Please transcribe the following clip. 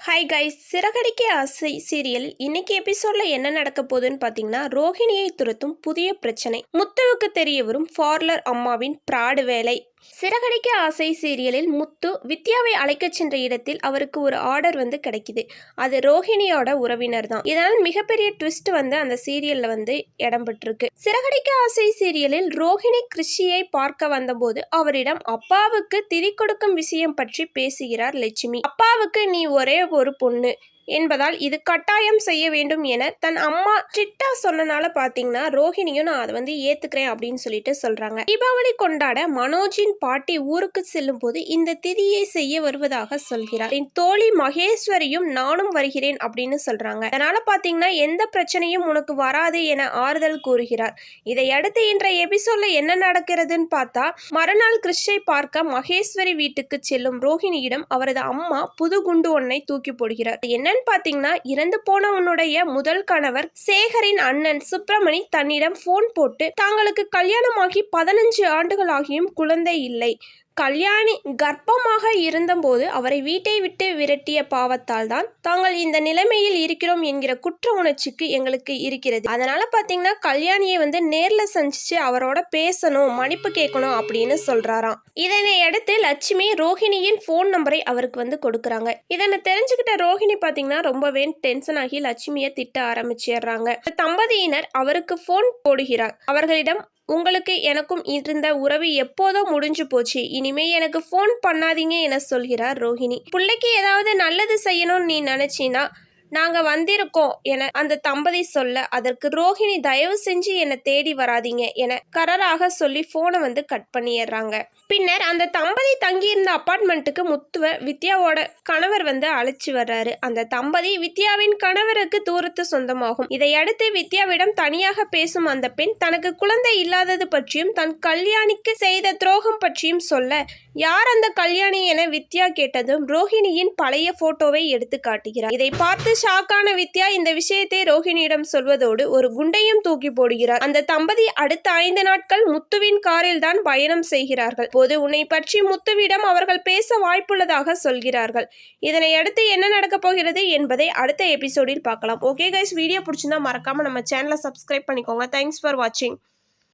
Hi guys, Siragadikka ஆசை serial இன்னைக்கு எபிசோட்ல என்ன நடக்க போகுதுன்னு பார்த்தீங்கன்னா, ரோஹிணியை துரத்தும் புதிய பிரச்சனை. முத்துவுக்கு தெரிய வரும் பார்லர் அம்மாவின் பிராடு வேலை. சிறகடிக்க ஆசை சீரியலில் முத்து வித்யாவை அழைக்க சென்ற இடத்தில் அவருக்கு ஒரு ஆர்டர் கிடைக்குது. அது ரோஹிணியோட உறவினர் தான். இதனால் மிகப்பெரிய ட்விஸ்ட் அந்த சீரியல்ல இடம்பெற்றிருக்கு. சிறகடிக்க ஆசை சீரியலில் ரோஹிணி கிருஷியை பார்க்க வந்தபோது அவரிடம் அப்பாவுக்கு திதி கொடுக்கும் விஷயம் பற்றி பேசுகிறார் லட்சுமி. அப்பாவுக்கு நீ ஒரே ஒரு பொண்ணு என்பதால் இது கட்டாயம் செய்ய வேண்டும் என தன் அம்மா ஸ்ட்ரிக்டா சொன்னனால பாத்தீங்கன்னா ரோஹிணியும் நான் அதை ஏத்துக்கிறேன் அப்படின்னு சொல்லிட்டு சொல்றாங்க. தீபாவளி கொண்டாட மனோஜின் பாட்டி ஊருக்கு செல்லும் போது இந்த திதியை செய்ய வருவதாக சொல்கிறார். என் தோழி மகேஸ்வரியும் நானும் வருகிறேன் அப்படின்னு சொல்றாங்க. அதனால பாத்தீங்கன்னா எந்த பிரச்சனையும் உனக்கு வராது என ஆறுதல் கூறுகிறார். இதையடுத்து இன்றைய எபிசோட்ல என்ன நடக்கிறதுன்னு பார்த்தா, மறுநாள் கிறிஷை பார்க்க மகேஸ்வரி வீட்டுக்கு செல்லும் ரோஹிணியிடம் அவரது அம்மா புது குண்டு ஒன்னை தூக்கி போடுகிறார். என்ன பாத்தீங்கன்னா, இறந்து போனவனுடைய முதல் கணவர் சேகரின் அண்ணன் சுப்பிரமணி தன்னிடம் போன் போட்டு தாங்களுக்கு கல்யாணமாகி 15 ஆண்டுகள் ஆகியும் குழந்தை இல்லை, கல்யாணி கர்ப்பமாக இருந்தபோது அவரை வீட்டை விட்டு விரட்டிய பாவத்தால் தான் தாங்கள் இந்த நிலைமையில் இருக்கிறோம் என்கிற குற்ற உணர்ச்சிக்கு எங்களுக்கு இருக்கிறது. அதனால பாத்தீங்கன்னா கல்யாணியை நேர்ல சந்திச்சு அவரோட பேசணும், மன்னிப்பு கேட்கணும் அப்படின்னு சொல்றாராம். இதனை அடுத்து லட்சுமி ரோஹிணியின் போன் நம்பரை அவருக்கு கொடுக்குறாங்க. இதனை தெரிஞ்சுக்கிட்ட ரோஹிணி பாத்தீங்கன்னா ரொம்பவே டென்ஷன் ஆகி லட்சுமியை திட்ட ஆரம்பிச்சிடுறாங்க. தம்பதியினர் அவருக்கு போன் போடுகிறார். அவர்களிடம் உங்களுக்கு எனக்கும் இருந்த உறவு எப்போதோ முடிஞ்சு போச்சு, இனிமே எனக்கு ஃபோன் பண்ணாதீங்க என சொல்கிறார் ரோஹிணி. பிள்ளைக்கு ஏதாவது நல்லது செய்யணும்னு நீ நினைச்சினா நாங்க வந்திருக்கோம் என அந்த தம்பதி சொல்ல, அதற்கு ரோஹிணி தயவு செஞ்சு என்னை தேடி வராதிங்க என கராராக சொல்லி போனை கட் பண்ணிடுறாங்க. பின்னர் அந்த தம்பதி தங்கியிருந்த அப்பார்ட்மெண்ட்டுக்கு முத்துவ வித்யாவோட கணவர் அழைச்சி வர்றாரு. அந்த தம்பதி வித்யாவின் கணவருக்கு தூரத்து சொந்தமாகும். இதையடுத்து வித்யாவிடம் தனியாக பேசும் அந்த பெண் தனக்கு குழந்தை இல்லாதது பற்றியும் தன் கல்யாணிக்கு செய்த துரோகம் பற்றியும் சொல்ல, யார் அந்த கல்யாணி என வித்யா கேட்டதும் ரோஹிணியின் பழைய போட்டோவை எடுத்து காட்டுகிறார். இதை பார்த்து ஷாக்கான வித்யா இந்த விஷயத்தை ரோஹிணியிடம் சொல்வதோடு ஒரு குண்டையும் தூக்கி போடுகிறார். அந்த தம்பதி அடுத்த 5 நாட்கள் முத்துவின் காரில் தான் பயணம் செய்கிறார்கள். போது உன்னை பற்றி முத்துவிடம் அவர்கள் பேச வாய்ப்புள்ளதாக சொல்கிறார்கள். இதனை அடுத்து என்ன நடக்க போகிறது என்பதை அடுத்த எபிசோடில் பார்க்கலாம். ஓகே கைஸ், வீடியோ பிடிச்சிருந்தா மறக்காம நம்ம சேனலை சப்ஸ்கிரைப் பண்ணிக்கோங்க. தேங்க்ஸ் ஃபார் வாட்சிங்.